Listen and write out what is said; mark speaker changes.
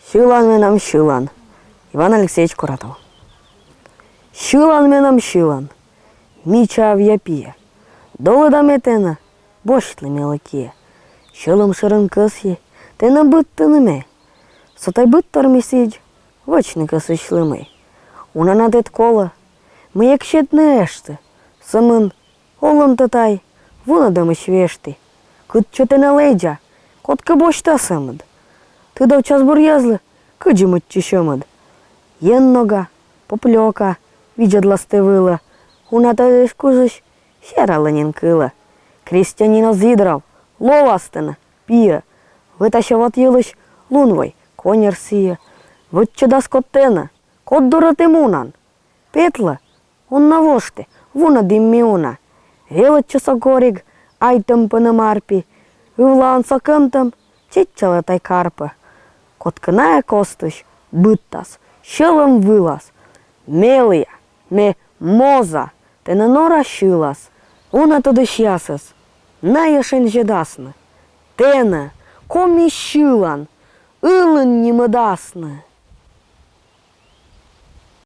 Speaker 1: Щылан менам щылан. Иван Алексеевич Куратов. Щылан менам щылан. Мича авьяпия. Долыда метена. Бошлы мелокие. Щылым шырын кысье. Тена быттыныме. Сотай быттар месидь. Вочны кысычлымый. Унана дет кола. Мы екшетны эшты. Сымын. Олым татай. Вунадым ишвешти. Кыт чотена лейджа. Котка бошта сымыд. Ты дав час бур'язлы. Кыджымыт чищемыд. Ен нога. Поплёка. Виджадласты выла. Уната эшкузыш. Сералынин кыла. Крестьянина зидрав. Ловастына. Пия. Вытаща вот елыш. Лунвой. Конер сия. Вот чуда скоттена. Кот дураты мунан. Петла. Он на вошты. Вуна диммиуна. Велот часокориг. Айтам панамарпи. Ывлан сакымтам. Читчала тай карпа. Котканая костыш. Быттас. Щелым вылаз. Мелыя. Ме моза. Тена нора щылас. Уна туды щасас. Наешен жедасны. Тена. Коми щылан. Илын немыдасны.